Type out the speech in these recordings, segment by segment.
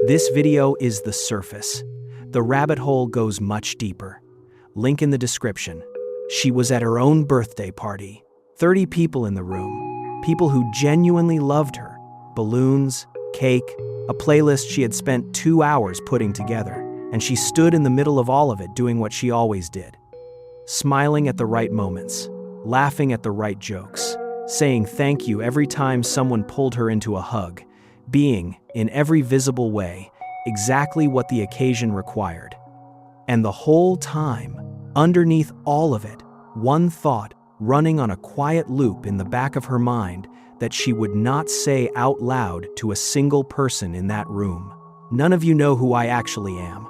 This video is the surface. The rabbit hole goes much deeper. Link in the description. She was at her own birthday party. 30 people in the room. People who genuinely loved her. Balloons, cake, a playlist she had spent 2 hours putting together. And she stood in the middle of all of it doing what she always did. Smiling at the right moments. Laughing at the right jokes. Saying thank you every time someone pulled her into a hug. Being, in every visible way, exactly what the occasion required. And the whole time, underneath all of it, one thought running on a quiet loop in the back of her mind that she would not say out loud to a single person in that room. None of you know who I actually am.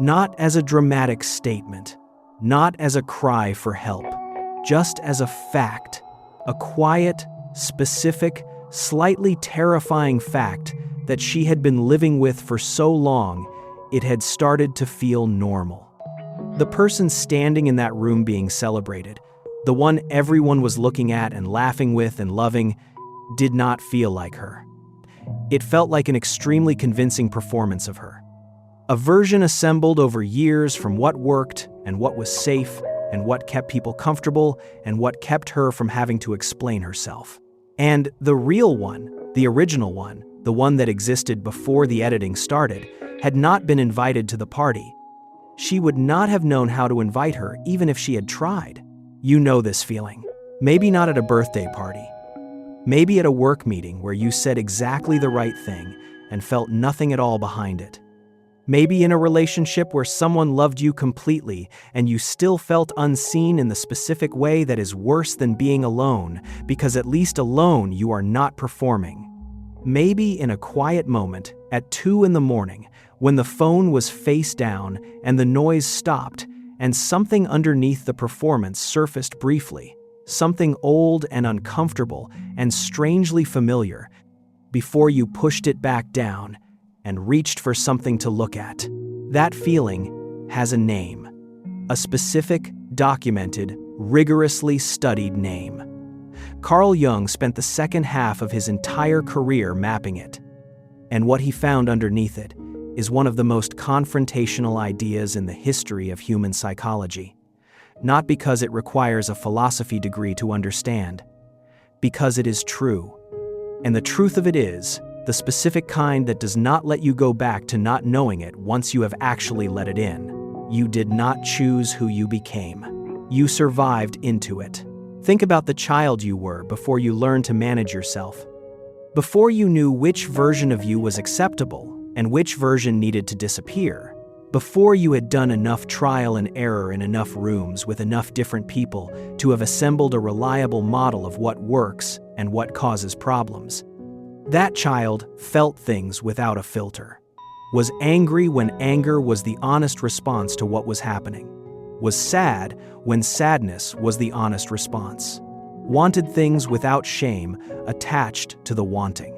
Not as a dramatic statement, not as a cry for help, just as a fact, a quiet, specific, slightly terrifying fact that she had been living with for so long it had started to feel normal. The person standing in that room being celebrated, the one everyone was looking at and laughing with and loving, did not feel like her. It felt like an extremely convincing performance of her. A version assembled over years from what worked and what was safe and what kept people comfortable and what kept her from having to explain herself. And the real one, the original one, the one that existed before the editing started, had not been invited to the party. She would not have known how to invite her even if she had tried. You know this feeling. Maybe not at a birthday party. Maybe at a work meeting where you said exactly the right thing and felt nothing at all behind it. Maybe in a relationship where someone loved you completely and you still felt unseen in the specific way that is worse than being alone, because at least alone you are not performing. Maybe in a quiet moment at 2 a.m, when the phone was face down and the noise stopped and something underneath the performance surfaced briefly, something old and uncomfortable and strangely familiar, before you pushed it back down and reached for something to look at. That feeling has a name. A specific, documented, rigorously studied name. Carl Jung spent the second half of his entire career mapping it. And what he found underneath it is one of the most confrontational ideas in the history of human psychology. Not because it requires a philosophy degree to understand, because it is true. And the truth of it is, the specific kind that does not let you go back to not knowing it once you have actually let it in. You did not choose who you became. You survived into it. Think about the child you were before you learned to manage yourself. Before you knew which version of you was acceptable and which version needed to disappear. Before you had done enough trial and error in enough rooms with enough different people to have assembled a reliable model of what works and what causes problems. That child felt things without a filter. Was angry when anger was the honest response to what was happening. Was sad when sadness was the honest response. Wanted things without shame attached to the wanting.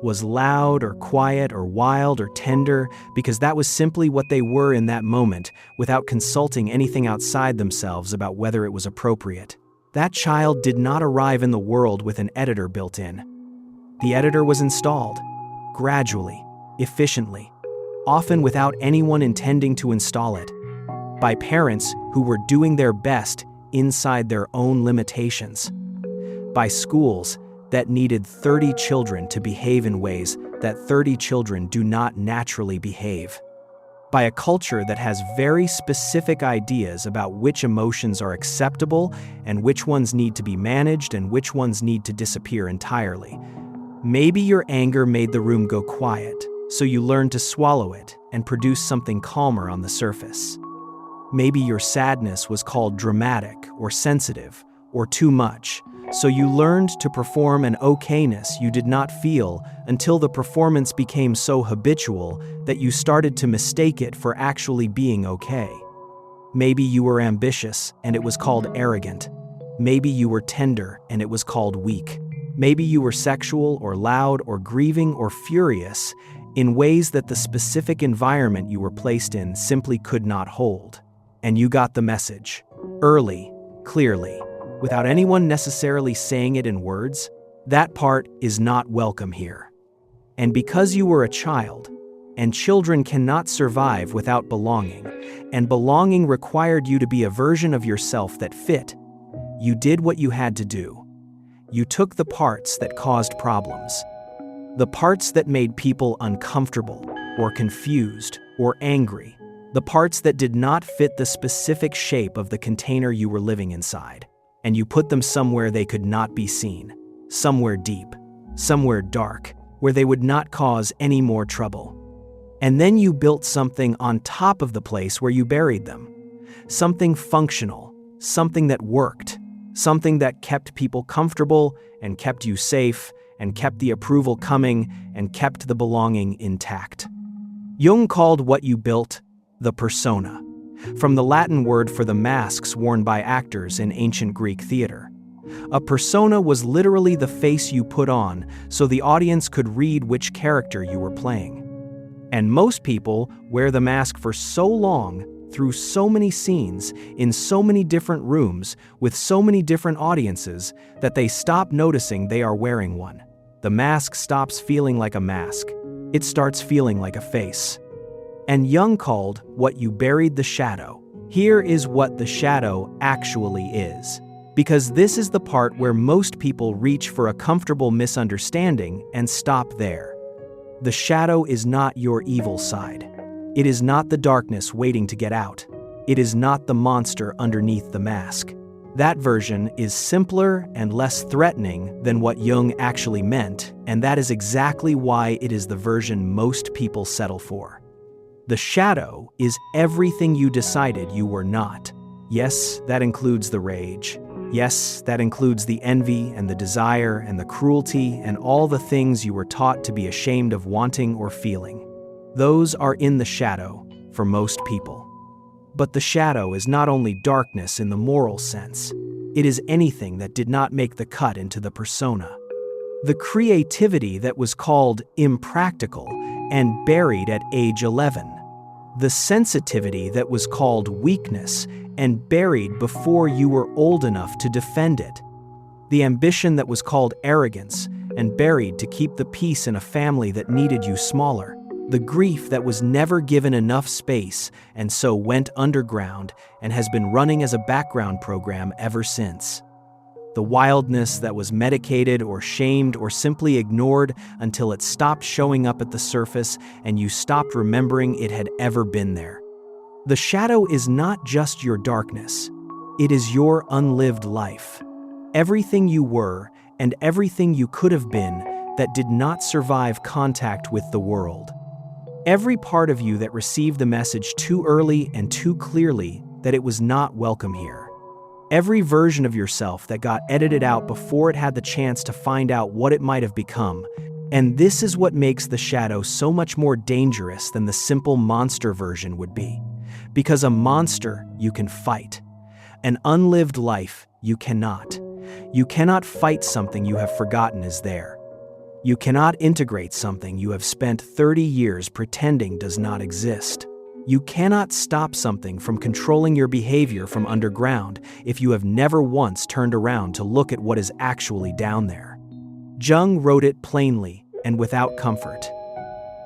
Was loud or quiet or wild or tender because that was simply what they were in that moment without consulting anything outside themselves about whether it was appropriate. That child did not arrive in the world with an editor built in. The editor was installed, gradually, efficiently, often without anyone intending to install it, by parents who were doing their best inside their own limitations, by schools that needed 30 children to behave in ways that 30 children do not naturally behave, by a culture that has very specific ideas about which emotions are acceptable and which ones need to be managed and which ones need to disappear entirely. Maybe your anger made the room go quiet, so you learned to swallow it and produce something calmer on the surface. Maybe your sadness was called dramatic or sensitive or too much, so you learned to perform an okayness you did not feel until the performance became so habitual that you started to mistake it for actually being okay. Maybe you were ambitious and it was called arrogant. Maybe you were tender and it was called weak. Maybe you were sexual or loud or grieving or furious in ways that the specific environment you were placed in simply could not hold. And you got the message, early, clearly, without anyone necessarily saying it in words. That part is not welcome here. And because you were a child, and children cannot survive without belonging, and belonging required you to be a version of yourself that fit. You did what you had to do. You took the parts that caused problems. The parts that made people uncomfortable, or confused, or angry. The parts that did not fit the specific shape of the container you were living inside. And you put them somewhere they could not be seen. Somewhere deep. Somewhere dark, where they would not cause any more trouble. And then you built something on top of the place where you buried them. Something functional, something that worked, something that kept people comfortable and kept you safe and kept the approval coming and kept the belonging intact. Jung called what you built the persona, from the Latin word for the masks worn by actors in ancient Greek theater. A persona was literally the face you put on so the audience could read which character you were playing. And most people wear the mask for so long, through so many scenes, in so many different rooms, with so many different audiences, that they stop noticing they are wearing one. The mask stops feeling like a mask. It starts feeling like a face. And Jung called what you buried the shadow. Here is what the shadow actually is. Because this is the part where most people reach for a comfortable misunderstanding and stop there. The shadow is not your evil side. It is not the darkness waiting to get out. It is not the monster underneath the mask. That version is simpler and less threatening than what Jung actually meant, and that is exactly why it is the version most people settle for. The shadow is everything you decided you were not. Yes, that includes the rage. Yes, that includes the envy and the desire and the cruelty and all the things you were taught to be ashamed of wanting or feeling. Those are in the shadow for most people. But the shadow is not only darkness in the moral sense. It is anything that did not make the cut into the persona. The creativity that was called impractical and buried at age 11. The sensitivity that was called weakness and buried before you were old enough to defend it. The ambition that was called arrogance and buried to keep the peace in a family that needed you smaller. The grief that was never given enough space and so went underground and has been running as a background program ever since. The wildness that was medicated or shamed or simply ignored until it stopped showing up at the surface and you stopped remembering it had ever been there. The shadow is not just your darkness. It is your unlived life. Everything you were and everything you could have been that did not survive contact with the world. Every part of you that received the message too early and too clearly that it was not welcome here. Every version of yourself that got edited out before it had the chance to find out what it might have become. And this is what makes the shadow so much more dangerous than the simple monster version would be. Because a monster you can fight. An unlived life you cannot. You cannot fight something you have forgotten is there. You cannot integrate something you have spent 30 years pretending does not exist. You cannot stop something from controlling your behavior from underground if you have never once turned around to look at what is actually down there. Jung wrote it plainly and without comfort.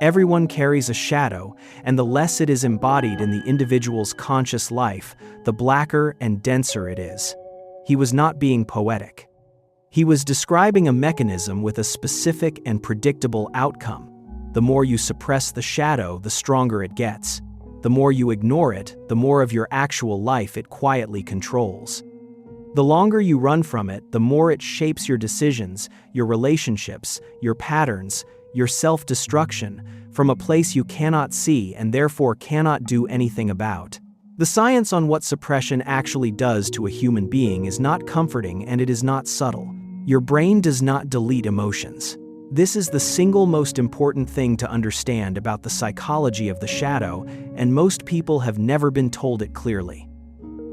Everyone carries a shadow, and the less it is embodied in the individual's conscious life, the blacker and denser it is. He was not being poetic. He was describing a mechanism with a specific and predictable outcome. The more you suppress the shadow, the stronger it gets. The more you ignore it, the more of your actual life it quietly controls. The longer you run from it, the more it shapes your decisions, your relationships, your patterns, your self-destruction, from a place you cannot see and therefore cannot do anything about. The science on what suppression actually does to a human being is not comforting and it is not subtle. Your brain does not delete emotions. This is the single most important thing to understand about the psychology of the shadow, and most people have never been told it clearly.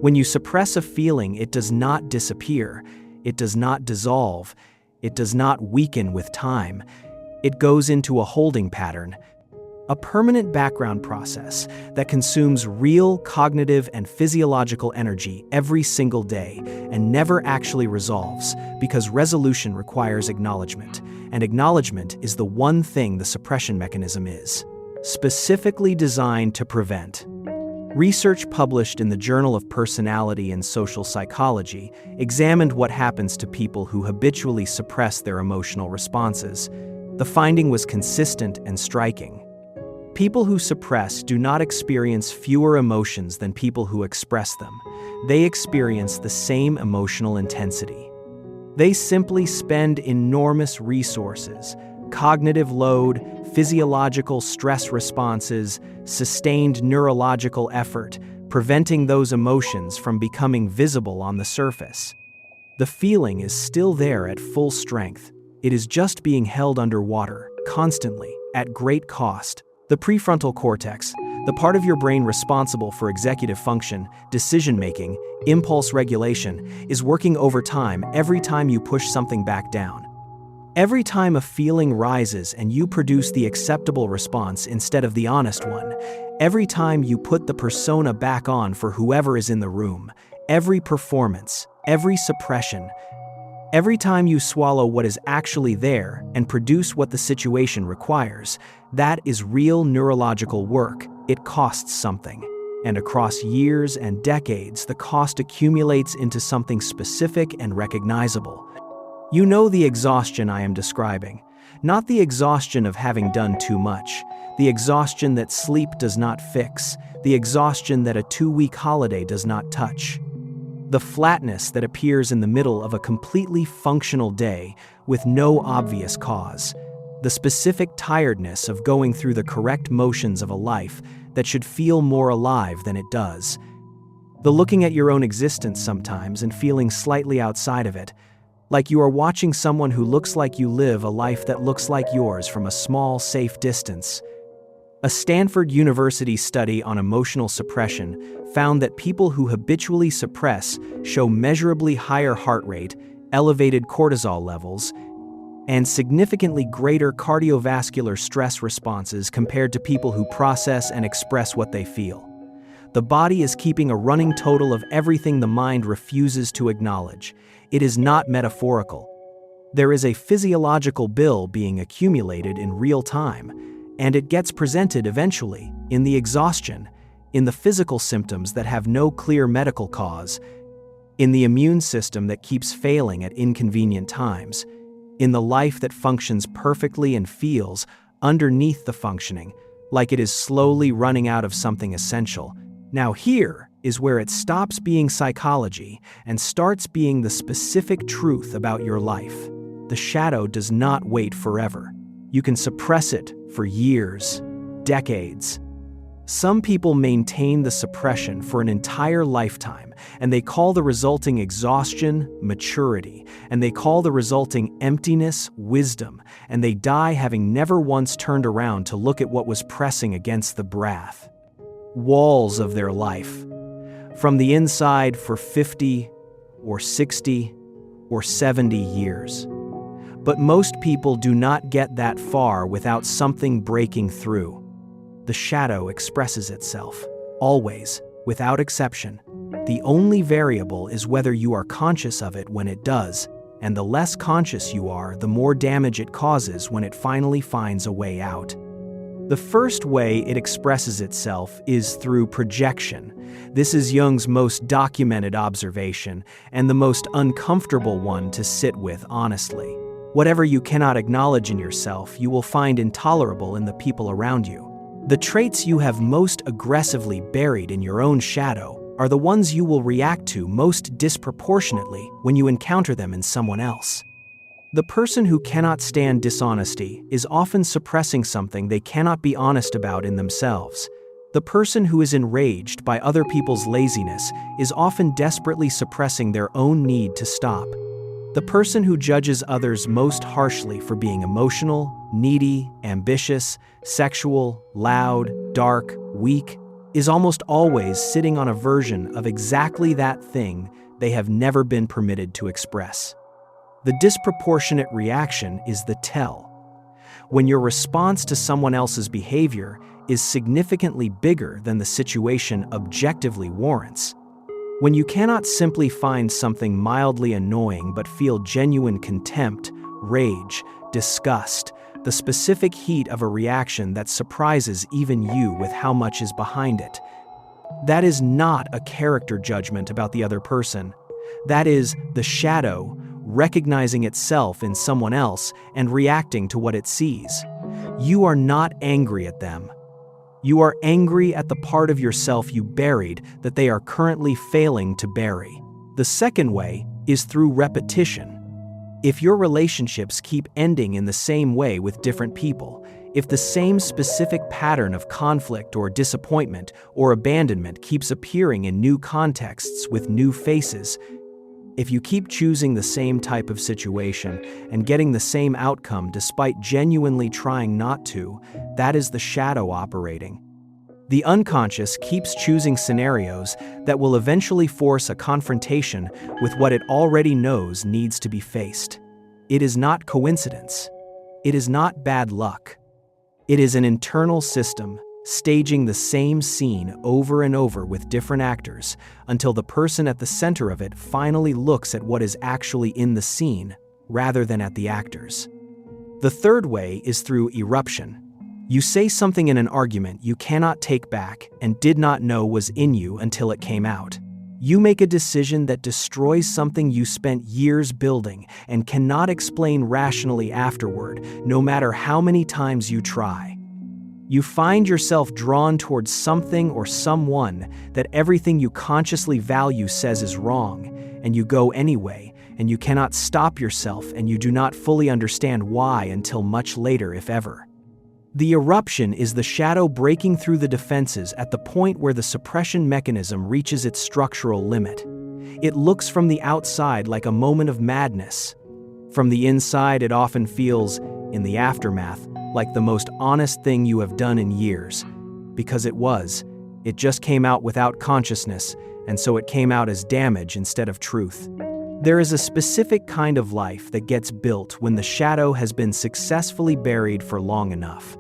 When you suppress a feeling, it does not disappear, it does not dissolve, it does not weaken with time. It goes into a holding pattern, a permanent background process that consumes real cognitive and physiological energy every single day and never actually resolves because resolution requires acknowledgement, and acknowledgement is the one thing the suppression mechanism is. specifically designed to prevent. Research published in the Journal of Personality and Social Psychology examined what happens to people who habitually suppress their emotional responses. The finding was consistent and striking. People who suppress do not experience fewer emotions than people who express them. They experience the same emotional intensity. They simply spend enormous resources, cognitive load, physiological stress responses, sustained neurological effort, preventing those emotions from becoming visible on the surface. The feeling is still there at full strength. It is just being held underwater, constantly, at great cost. The prefrontal cortex, the part of your brain responsible for executive function, decision-making, impulse regulation, is working overtime every time you push something back down. Every time a feeling rises and you produce the acceptable response instead of the honest one, every time you put the persona back on for whoever is in the room, every performance, every suppression, every time you swallow what is actually there and produce what the situation requires, that is real neurological work. It costs something. And across years and decades, the cost accumulates into something specific and recognizable. You know the exhaustion I am describing. Not the exhaustion of having done too much, the exhaustion that sleep does not fix, the exhaustion that a 2-week holiday does not touch. The flatness that appears in the middle of a completely functional day with no obvious cause. The specific tiredness of going through the correct motions of a life that should feel more alive than it does. The looking at your own existence sometimes and feeling slightly outside of it, like you are watching someone who looks like you live a life that looks like yours from a small, safe distance. A Stanford University study on emotional suppression found that people who habitually suppress show measurably higher heart rate, elevated cortisol levels, and significantly greater cardiovascular stress responses compared to people who process and express what they feel. The body is keeping a running total of everything the mind refuses to acknowledge. It is not metaphorical. There is a physiological bill being accumulated in real time, and it gets presented eventually, in the exhaustion, in the physical symptoms that have no clear medical cause, in the immune system that keeps failing at inconvenient times, in the life that functions perfectly and feels, underneath the functioning, like it is slowly running out of something essential. Now here is where it stops being psychology and starts being the specific truth about your life. The shadow does not wait forever. You can suppress it for years, decades. Some people maintain the suppression for an entire lifetime, and they call the resulting exhaustion maturity, and they call the resulting emptiness wisdom, and they die having never once turned around to look at what was pressing against the walls of their life. From the inside for 50 or 60 or 70 years. But most people do not get that far without something breaking through. The shadow expresses itself, always, without exception. The only variable is whether you are conscious of it when it does, and the less conscious you are, the more damage it causes when it finally finds a way out. The first way it expresses itself is through projection. This is Jung's most documented observation, and the most uncomfortable one to sit with honestly. Whatever you cannot acknowledge in yourself, you will find intolerable in the people around you. The traits you have most aggressively buried in your own shadow are the ones you will react to most disproportionately when you encounter them in someone else. The person who cannot stand dishonesty is often suppressing something they cannot be honest about in themselves. The person who is enraged by other people's laziness is often desperately suppressing their own need to stop. The person who judges others most harshly for being emotional, needy, ambitious, sexual, loud, dark, weak, is almost always sitting on a version of exactly that thing they have never been permitted to express. The disproportionate reaction is the tell. When your response to someone else's behavior is significantly bigger than the situation objectively warrants. When you cannot simply find something mildly annoying but feel genuine contempt, rage, disgust, the specific heat of a reaction that surprises even you with how much is behind it. That is not a character judgment about the other person. That is the shadow recognizing itself in someone else and reacting to what it sees. You are not angry at them. You are angry at the part of yourself you buried that they are currently failing to bury. The second way is through repetition. If your relationships keep ending in the same way with different people, if the same specific pattern of conflict or disappointment or abandonment keeps appearing in new contexts with new faces, if you keep choosing the same type of situation and getting the same outcome despite genuinely trying not to, that is the shadow operating. The unconscious keeps choosing scenarios that will eventually force a confrontation with what it already knows needs to be faced. It is not coincidence. It is not bad luck. It is an internal system staging the same scene over and over with different actors until the person at the center of it finally looks at what is actually in the scene rather than at the actors. The third way is through eruption. You say something in an argument you cannot take back and did not know was in you until it came out. You make a decision that destroys something you spent years building and cannot explain rationally afterward, no matter how many times you try. You find yourself drawn towards something or someone that everything you consciously value says is wrong, and you go anyway, and you cannot stop yourself, and you do not fully understand why until much later, if ever. The eruption is the shadow breaking through the defenses at the point where the suppression mechanism reaches its structural limit. It looks from the outside like a moment of madness. From the inside, it often feels, in the aftermath, like the most honest thing you have done in years. Because it just came out without consciousness, and so it came out as damage instead of truth. There is a specific kind of life that gets built when the shadow has been successfully buried for long enough.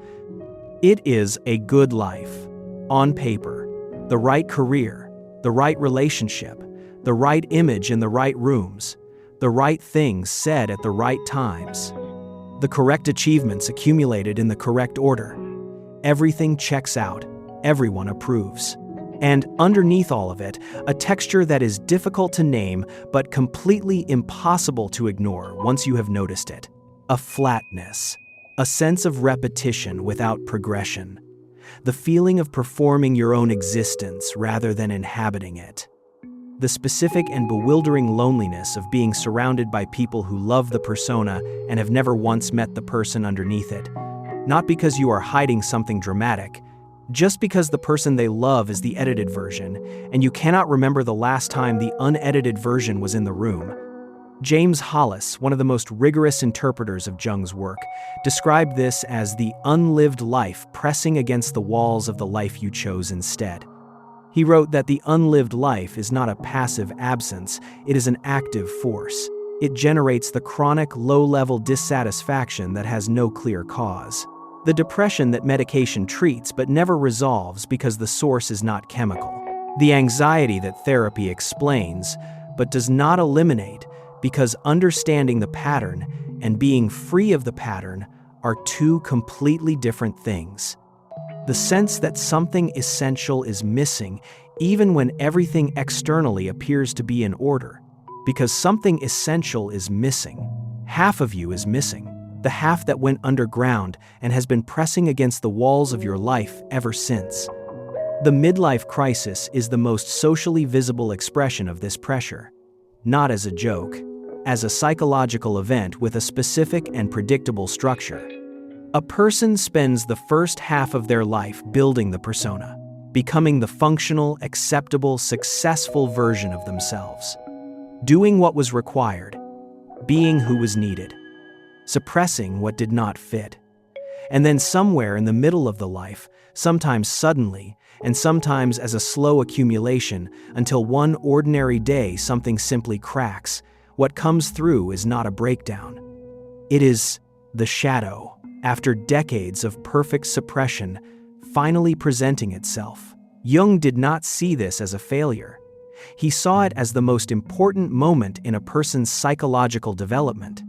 It is a good life, on paper, the right career, the right relationship, the right image in the right rooms, the right things said at the right times, the correct achievements accumulated in the correct order. Everything checks out, everyone approves. And underneath all of it, a texture that is difficult to name but completely impossible to ignore once you have noticed it. A flatness, a sense of repetition without progression, the feeling of performing your own existence rather than inhabiting it. The specific and bewildering loneliness of being surrounded by people who love the persona and have never once met the person underneath it. Not because you are hiding something dramatic, just because the person they love is the edited version, and you cannot remember the last time the unedited version was in the room. James Hollis, one of the most rigorous interpreters of Jung's work, described this as the unlived life pressing against the walls of the life you chose instead. He wrote that the unlived life is not a passive absence, it is an active force. It generates the chronic, low-level dissatisfaction that has no clear cause. The depression that medication treats but never resolves because the source is not chemical. The anxiety that therapy explains but does not eliminate because understanding the pattern and being free of the pattern are two completely different things. The sense that something essential is missing even when everything externally appears to be in order. Because something essential is missing. Half of you is missing. The half that went underground and has been pressing against the walls of your life ever since. The midlife crisis is the most socially visible expression of this pressure. Not as a joke, as a psychological event with a specific and predictable structure. A person spends the first half of their life building the persona, becoming the functional, acceptable, successful version of themselves. Doing what was required, being who was needed, suppressing what did not fit. And then somewhere in the middle of the life, sometimes suddenly, and sometimes as a slow accumulation, until one ordinary day something simply cracks, what comes through is not a breakdown. It is the shadow, after decades of perfect suppression, finally presenting itself. Jung did not see this as a failure. He saw it as the most important moment in a person's psychological development.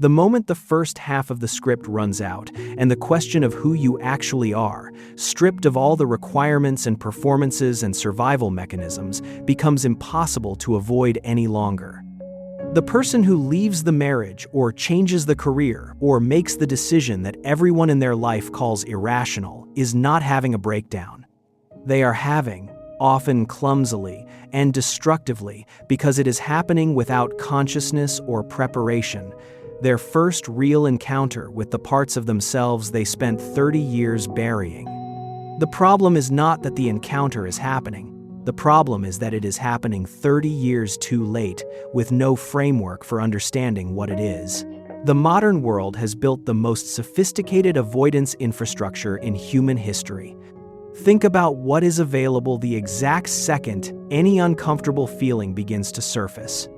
The moment the first half of the script runs out, and the question of who you actually are, stripped of all the requirements and performances and survival mechanisms, becomes impossible to avoid any longer. The person who leaves the marriage or changes the career or makes the decision that everyone in their life calls irrational is not having a breakdown. They are having, often clumsily and destructively because it is happening without consciousness or preparation, their first real encounter with the parts of themselves they spent 30 years burying. The problem is not that the encounter is happening. The problem is that it is happening 30 years too late, with no framework for understanding what it is. The modern world has built the most sophisticated avoidance infrastructure in human history. Think about what is available the exact second any uncomfortable feeling begins to surface.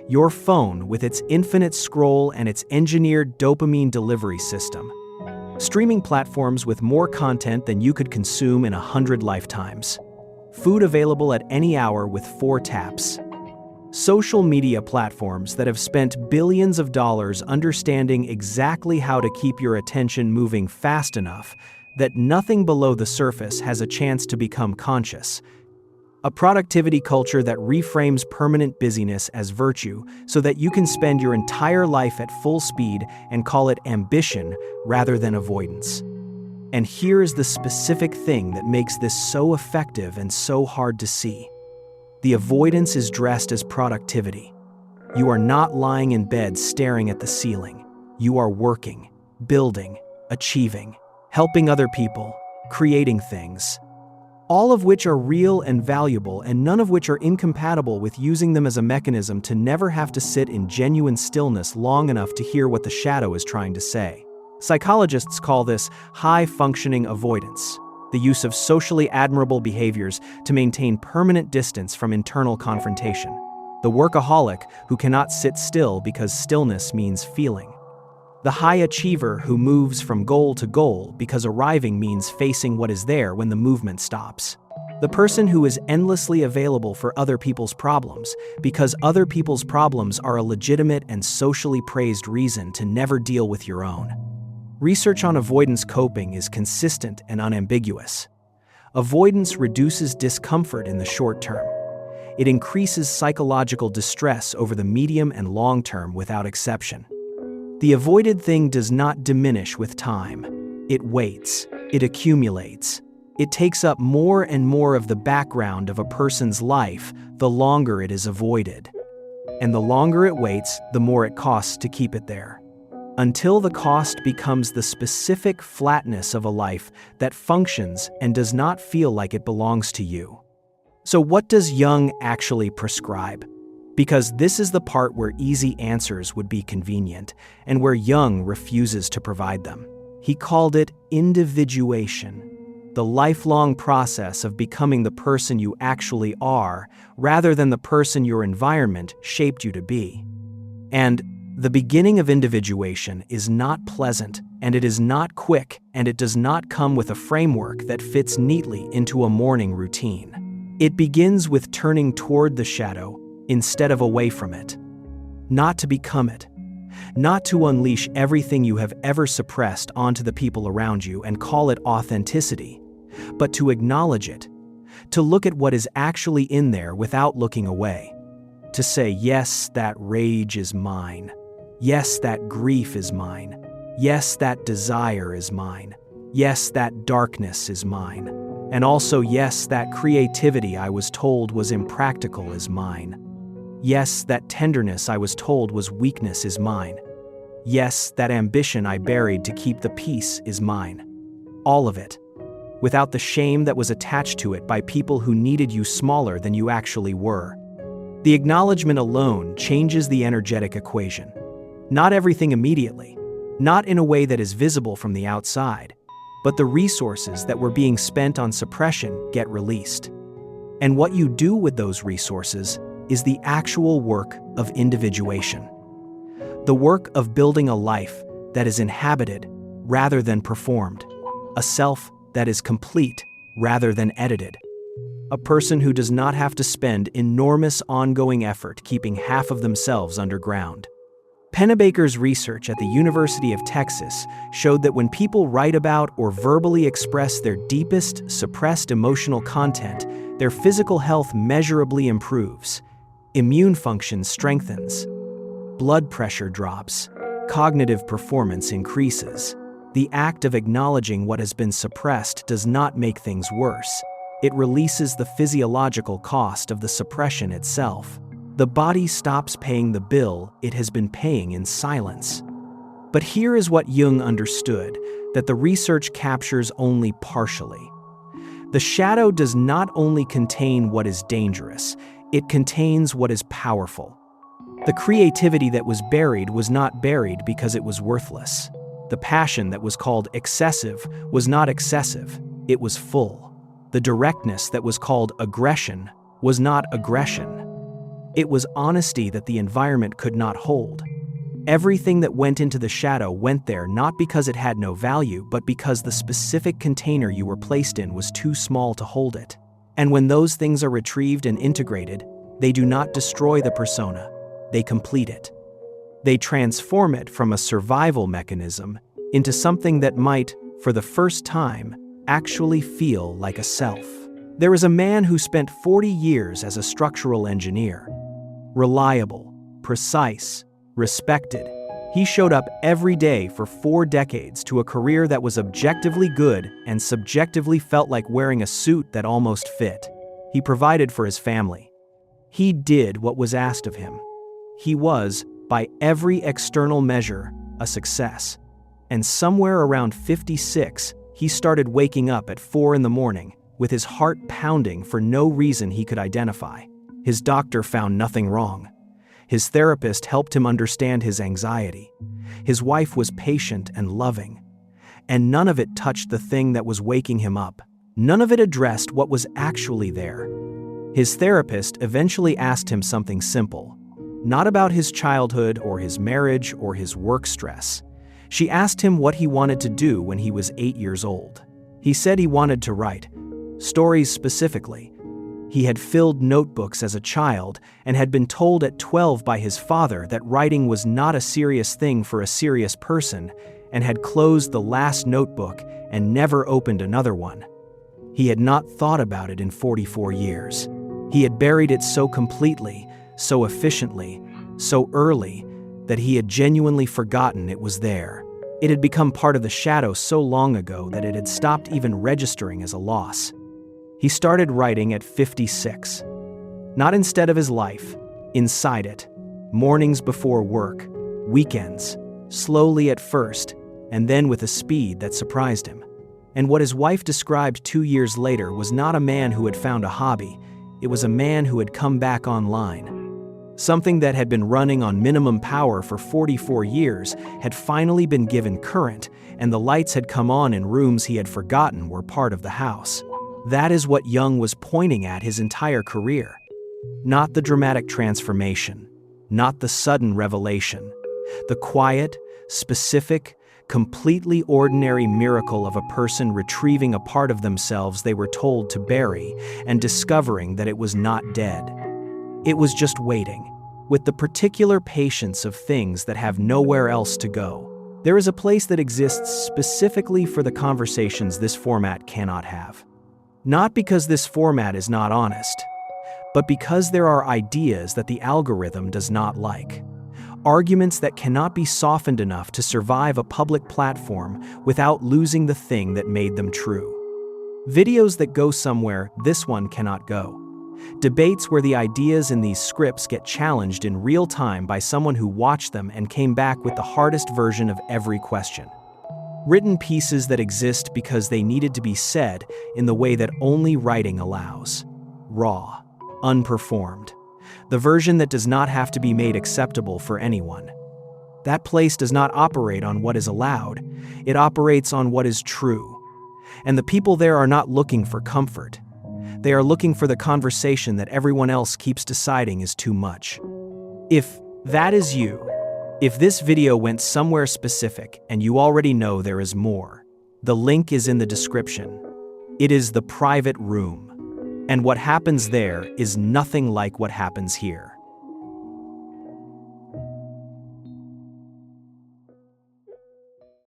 Your phone with its infinite scroll and its engineered dopamine delivery system. Streaming platforms with more content than you could consume in 100 lifetimes. Food available at any hour with 4 taps. Social media platforms that have spent billions of dollars understanding exactly how to keep your attention moving fast enough that nothing below the surface has a chance to become conscious. A productivity culture that reframes permanent busyness as virtue so that you can spend your entire life at full speed and call it ambition rather than avoidance. And here is the specific thing that makes this so effective and so hard to see. The avoidance is dressed as productivity. You are not lying in bed staring at the ceiling. You are working, building, achieving, helping other people, creating things. All of which are real and valuable, and none of which are incompatible with using them as a mechanism to never have to sit in genuine stillness long enough to hear what the shadow is trying to say. Psychologists call this high-functioning avoidance, the use of socially admirable behaviors to maintain permanent distance from internal confrontation. The workaholic who cannot sit still because stillness means feeling. The high achiever who moves from goal to goal because arriving means facing what is there when the movement stops. The person who is endlessly available for other people's problems because other people's problems are a legitimate and socially praised reason to never deal with your own. Research on avoidance coping is consistent and unambiguous. Avoidance reduces discomfort in the short term. It increases psychological distress over the medium and long term without exception. The avoided thing does not diminish with time. It waits. It accumulates. It takes up more and more of the background of a person's life the longer it is avoided. And the longer it waits, the more it costs to keep it there. Until the cost becomes the specific flatness of a life that functions and does not feel like it belongs to you. So what does Jung actually prescribe? Because this is the part where easy answers would be convenient, and where Jung refuses to provide them. He called it individuation, the lifelong process of becoming the person you actually are, rather than the person your environment shaped you to be. And the beginning of individuation is not pleasant, and it is not quick, and it does not come with a framework that fits neatly into a morning routine. It begins with turning toward the shadow instead of away from it. Not to become it. Not to unleash everything you have ever suppressed onto the people around you and call it authenticity, but to acknowledge it. To look at what is actually in there without looking away. To say, yes, that rage is mine. Yes, that grief is mine. Yes, that desire is mine. Yes, that darkness is mine. And also, yes, that creativity I was told was impractical is mine. Yes, that tenderness I was told was weakness is mine. Yes, that ambition I buried to keep the peace is mine. All of it. Without the shame that was attached to it by people who needed you smaller than you actually were. The acknowledgement alone changes the energetic equation. Not everything immediately, not in a way that is visible from the outside, but the resources that were being spent on suppression get released. And what you do with those resources is the actual work of individuation. The work of building a life that is inhabited rather than performed, a self that is complete rather than edited, a person who does not have to spend enormous ongoing effort keeping half of themselves underground. Pennebaker's research at the University of Texas showed that when people write about or verbally express their deepest, suppressed emotional content, their physical health measurably improves. Immune function strengthens. Blood pressure drops. Cognitive performance increases. The act of acknowledging what has been suppressed does not make things worse. It releases the physiological cost of the suppression itself. The body stops paying the bill it has been paying in silence. But here is what Jung understood, that the research captures only partially. The shadow does not only contain what is dangerous, it contains what is powerful. The creativity that was buried was not buried because it was worthless. The passion that was called excessive was not excessive, it was full. The directness that was called aggression was not aggression. It was honesty that the environment could not hold. Everything that went into the shadow went there not because it had no value, but because the specific container you were placed in was too small to hold it. And when those things are retrieved and integrated, they do not destroy the persona, they complete it. They transform it from a survival mechanism into something that might, for the first time, actually feel like a self. There is a man who spent 40 years as a structural engineer. Reliable, precise, respected. He showed up every day for 4 decades to a career that was objectively good and subjectively felt like wearing a suit that almost fit. He provided for his family. He did what was asked of him. He was, by every external measure, a success. And somewhere around 56, he started waking up at 4 in the morning, with his heart pounding for no reason he could identify. His doctor found nothing wrong. His therapist helped him understand his anxiety. His wife was patient and loving. And none of it touched the thing that was waking him up. None of it addressed what was actually there. His therapist eventually asked him something simple, not about his childhood or his marriage or his work stress. She asked him what he wanted to do when he was 8 years old. He said he wanted to write, stories specifically. He had filled notebooks as a child and had been told at 12 by his father that writing was not a serious thing for a serious person, and had closed the last notebook and never opened another one. He had not thought about it in 44 years. He had buried it so completely, so efficiently, so early, that he had genuinely forgotten it was there. It had become part of the shadow so long ago that it had stopped even registering as a loss. He started writing at 56. Not instead of his life, inside it. Mornings before work, weekends, slowly at first, and then with a speed that surprised him. And what his wife described 2 years later was not a man who had found a hobby, it was a man who had come back online. Something that had been running on minimum power for 44 years had finally been given current, and the lights had come on in rooms he had forgotten were part of the house. That is what Jung was pointing at his entire career. Not the dramatic transformation, not the sudden revelation. The quiet, specific, completely ordinary miracle of a person retrieving a part of themselves they were told to bury and discovering that it was not dead. It was just waiting, with the particular patience of things that have nowhere else to go. There is a place that exists specifically for the conversations this format cannot have. Not because this format is not honest, but because there are ideas that the algorithm does not like. Arguments that cannot be softened enough to survive a public platform without losing the thing that made them true. Videos that go somewhere this one cannot go. Debates where the ideas in these scripts get challenged in real time by someone who watched them and came back with the hardest version of every question. Written pieces that exist because they needed to be said in the way that only writing allows. Raw, unperformed. The version that does not have to be made acceptable for anyone. That place does not operate on what is allowed, it operates on what is true. And the people there are not looking for comfort. They are looking for the conversation that everyone else keeps deciding is too much. If that is you, if this video went somewhere specific and you already know there is more, the link is in the description. It is the private room. And what happens there is nothing like what happens here.